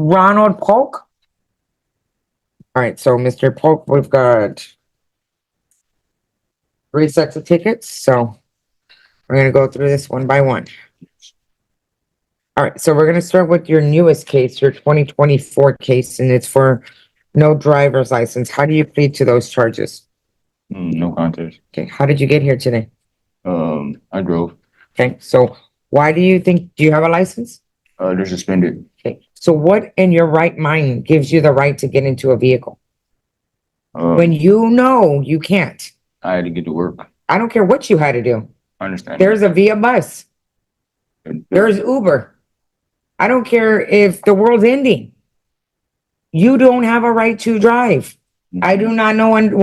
Ronald Polk? All right, so Mr. Polk, we've got 3 sets of tickets, so we're going to go through this one by one. All right, so we're going to start with your newest case, your 2024 case, and it's for no driver's license. How do you plead to those charges? No contest. Okay, how did you get here today? I drove. Okay, so why do you have a license? They're suspended. Okay, so what in your right mind gives you the right to get into a vehicle? When you know you can't. I had to get to work. I don't care what you had to do. I understand. There's a Via bus. There's Uber. I don't care if the world's ending. You don't have a right to drive. I do not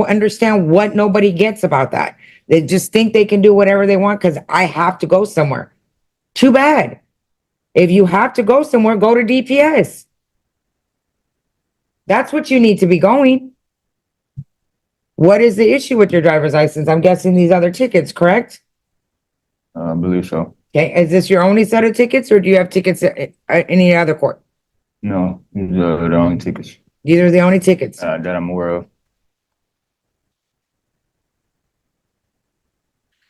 understand what nobody gets about that. They just think they can do whatever they want because I have to go somewhere. Too bad. If you have to go somewhere, go to DPS. That's what you need to be going. What is the issue with your driver's license? I'm guessing these other tickets, correct? I believe so. Okay, is this your only set of tickets or do you have tickets at any other court? No, these are the only tickets. These are the only tickets. That I'm aware of.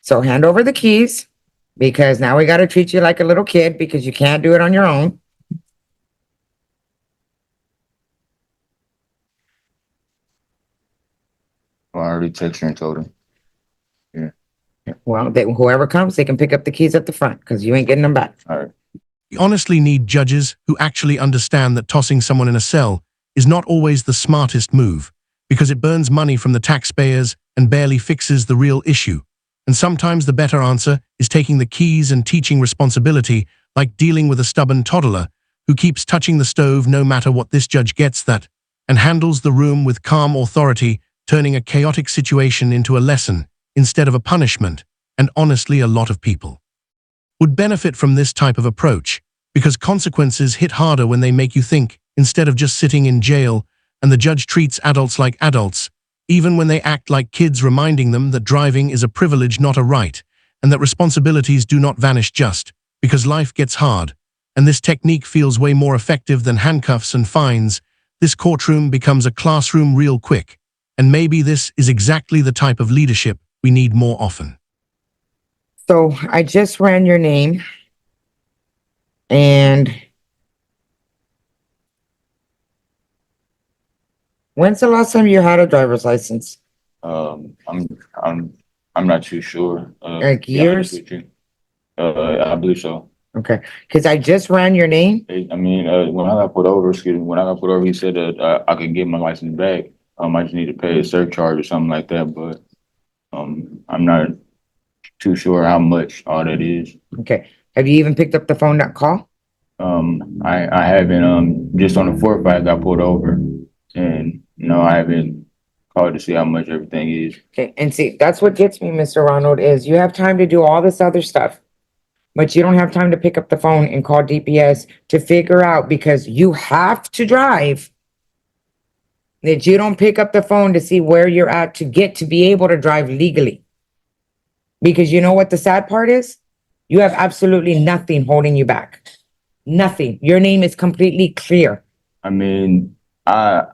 So hand over the keys because now we got to treat you like a little kid because you can't do it on your own. Well, I already texted her and told her. Yeah. Well, whoever comes, they can pick up the keys at the front because you ain't getting them back. All right. We honestly need judges who actually understand that tossing someone in a cell is not always the smartest move because it burns money from the taxpayers and barely fixes the real issue. And sometimes the better answer is taking the keys and teaching responsibility, like dealing with a stubborn toddler who keeps touching the stove no matter what. This judge gets that and handles the room with calm authority, turning a chaotic situation into a lesson instead of a punishment. And honestly, a lot of people would benefit from this type of approach because consequences hit harder when they make you think instead of just sitting in jail, and the judge treats adults like adults, even when they act like kids, reminding them that driving is a privilege, not a right, and that responsibilities do not vanish just because life gets hard. And this technique feels way more effective than handcuffs and fines. This courtroom becomes a classroom real quick. And maybe this is exactly the type of leadership we need more often. So I just ran your name and when's the last time you had a driver's license? I'm not too sure. Like years? I believe so. Okay, because I just ran your name. I mean, when I got pulled over, he said that I could get my license back. I just need to pay a surcharge or something like that, but I'm not too sure how much all that is. Okay, have you even picked up the phone to call? I haven't. Just on the 4th, I got pulled over, and no, I haven't called to see how much everything is. Okay, and see, that's what gets me, Mr. Ronald, is you have time to do all this other stuff, but you don't have time to pick up the phone and call DPS to figure out, because you have to drive, that you don't pick up the phone to see where you're at to get to be able to drive legally. Because you know what the sad part is? You have absolutely nothing holding you back. Nothing. Your name is completely clear. I mean, I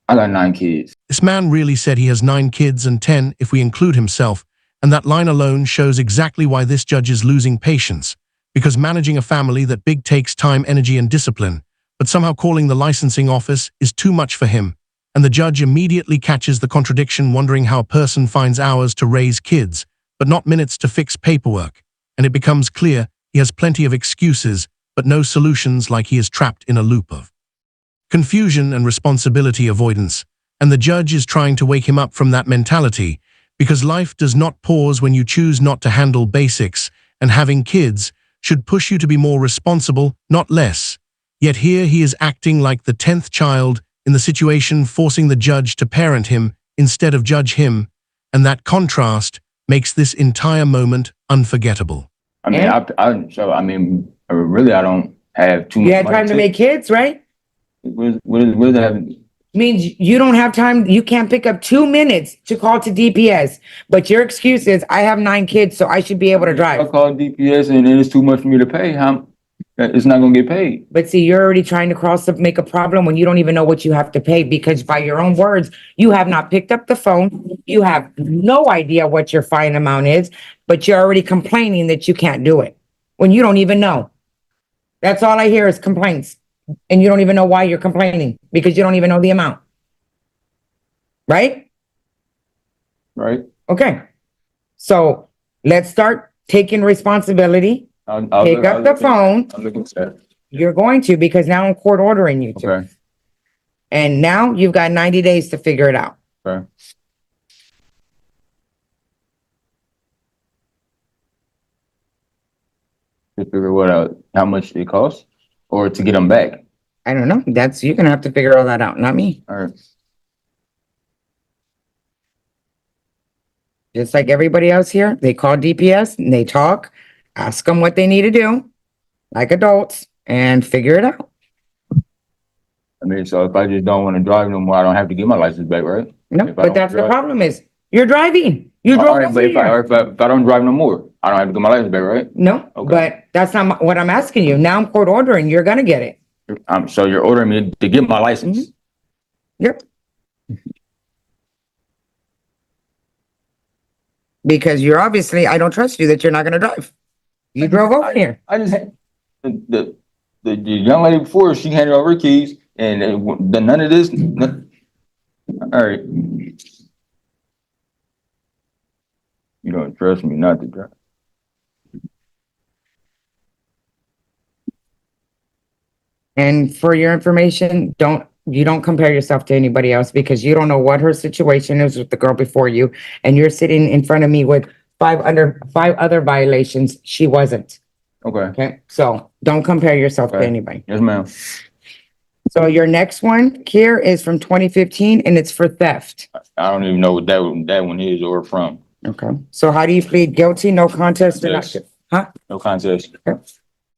got 9 kids. This man really said he has 9 kids and 10 if we include himself, and that line alone shows exactly why this judge is losing patience, because managing a family that big takes time, energy, and discipline, but somehow calling the licensing office is too much for him, and the judge immediately catches the contradiction, wondering how a person finds hours to raise kids, but not minutes to fix paperwork, and it becomes clear he has plenty of excuses, but no solutions, like he is trapped in a loop of confusion and responsibility avoidance, and the judge is trying to wake him up from that mentality, because life does not pause when you choose not to handle basics, and having kids should push you to be more responsible, not less. Yet here he is acting like the 10th child in the situation, forcing the judge to parent him instead of judge him, and that contrast makes this entire moment unforgettable. I mean, really, I don't have too much. You had time to make kids, right? What does that have? Means you don't have time. You can't pick up 2 minutes to call to DPS. But your excuse is, I have 9 kids, so I should be able to drive. I call DPS and then it's too much for me to pay. It's not gonna get paid. But see, you're already trying to make a problem when you don't even know what you have to pay, because by your own words, you have not picked up the phone. You have no idea what your fine amount is, but you're already complaining that you can't do it when you don't even know. That's all I hear is complaints. And you don't even know why you're complaining, because you don't even know the amount. Right? Right? Okay. So let's start taking responsibility. I'll Pick up the phone. I'm looking at that. You're going to, because now I'm court ordering you to. Okay, And now you've got 90 days to figure it out. okay. To figure what out, how much it costs, or to get them back. I don't know. You're gonna have to figure all that out, not me. All right. Just like everybody else here, they call DPS and they talk, ask them what they need to do, like adults, and figure it out. I mean, so if I just don't want to drive no more, I don't have to get my license back, right? No, If I but don't that's the drive- problem is, you're driving. You All drove right, over but here. if I don't drive no more, I don't have to get my license back, right? No, Okay. but that's not what I'm asking you. Now I'm court ordering, you're gonna get it. So you're ordering me to get my license. Yep. Because you're obviously, I don't trust you that you're not gonna drive. You drove over here. I just had the young lady before, she handed over her keys, and none of this. All right. You don't trust me not to drive. And for your information, you don't compare yourself to anybody else, because you don't know what her situation is with the girl before you. And you're sitting in front of me with five other violations. She wasn't. Okay. Okay. So don't compare yourself to Okay. anybody. Yes, ma'am. So your next one here is from 2015 and it's for theft. I don't even know what that one is or from. Okay. So how do you plead guilty? No contest or not? Yes. Huh? No contest.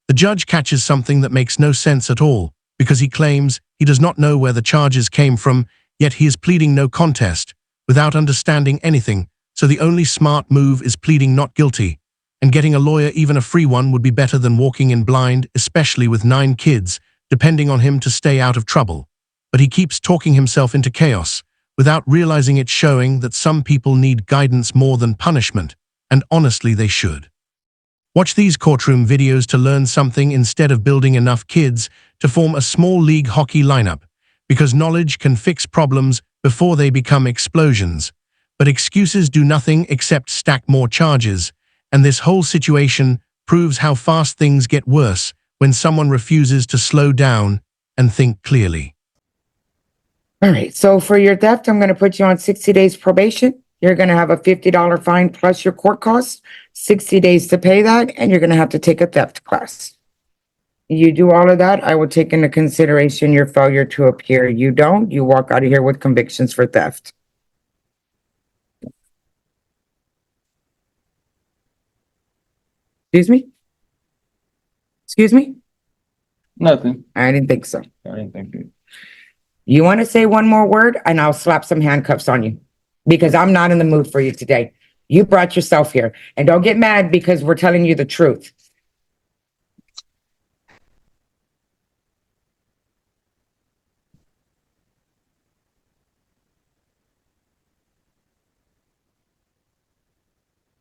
The judge catches something that makes no sense at all, because he claims he does not know where the charges came from, yet he is pleading no contest, without understanding anything, so the only smart move is pleading not guilty, and getting a lawyer, even a free one, would be better than walking in blind, especially with 9 kids, depending on him to stay out of trouble. But he keeps talking himself into chaos, without realizing it's showing that some people need guidance more than punishment, and honestly they should. Watch these courtroom videos to learn something instead of building enough kids to form a small league hockey lineup, because knowledge can fix problems before they become explosions. But excuses do nothing except stack more charges, and this whole situation proves how fast things get worse when someone refuses to slow down and think clearly. All right. So for your theft, I'm going to put you on 60 days probation. You're going to have a $50 fine plus your court costs, 60 days to pay that, and you're going to have to take a theft class. You do all of that, I will take into consideration your failure to appear. You don't, you walk out of here with convictions for theft. Excuse me? Excuse me? Nothing. I didn't think so. I didn't think it. You want to say one more word and I'll slap some handcuffs on you, because I'm not in the mood for you today. You brought yourself here, and don't get mad because we're telling you the truth.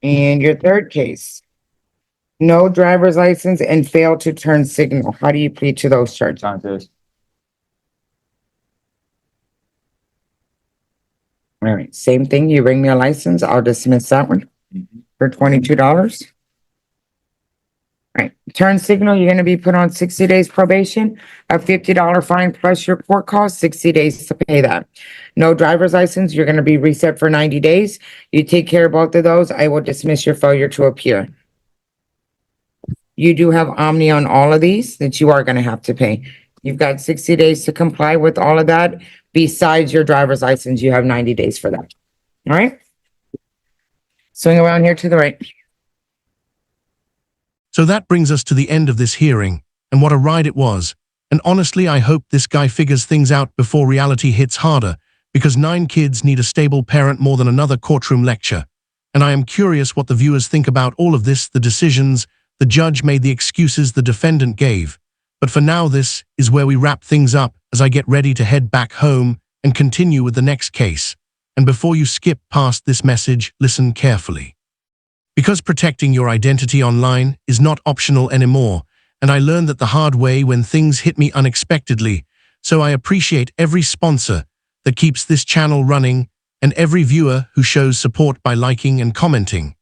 And your third case, no driver's license and fail to turn signal. How do you plead to those charges? Contest. All right, same thing. You bring me a license, I'll dismiss that one for $22. All right, turn signal, you're gonna be put on 60 days probation, a $50 fine plus your court costs, 60 days to pay that. No driver's license, you're gonna be reset for 90 days. You take care of both of those, I will dismiss your failure to appear. You do have Omni on all of these that you are gonna have to pay. You've got 60 days to comply with all of that. Besides your driver's license, you have 90 days for that. All right? Swing around here to the right. So that brings us to the end of this hearing, and what a ride it was. And honestly, I hope this guy figures things out before reality hits harder, because 9 kids need a stable parent more than another courtroom lecture. And I am curious what the viewers think about all of this, the decisions, the judge made the excuses the defendant gave. But for now, this is where we wrap things up as I get ready to head back home and continue with the next case. And before you skip past this message, listen carefully. Because protecting your identity online is not optional anymore, and I learned that the hard way when things hit me unexpectedly, so I appreciate every sponsor that keeps this channel running and every viewer who shows support by liking and commenting.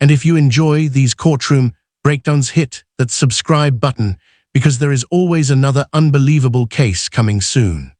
And if you enjoy these courtroom breakdowns, hit that subscribe button because there is always another unbelievable case coming soon.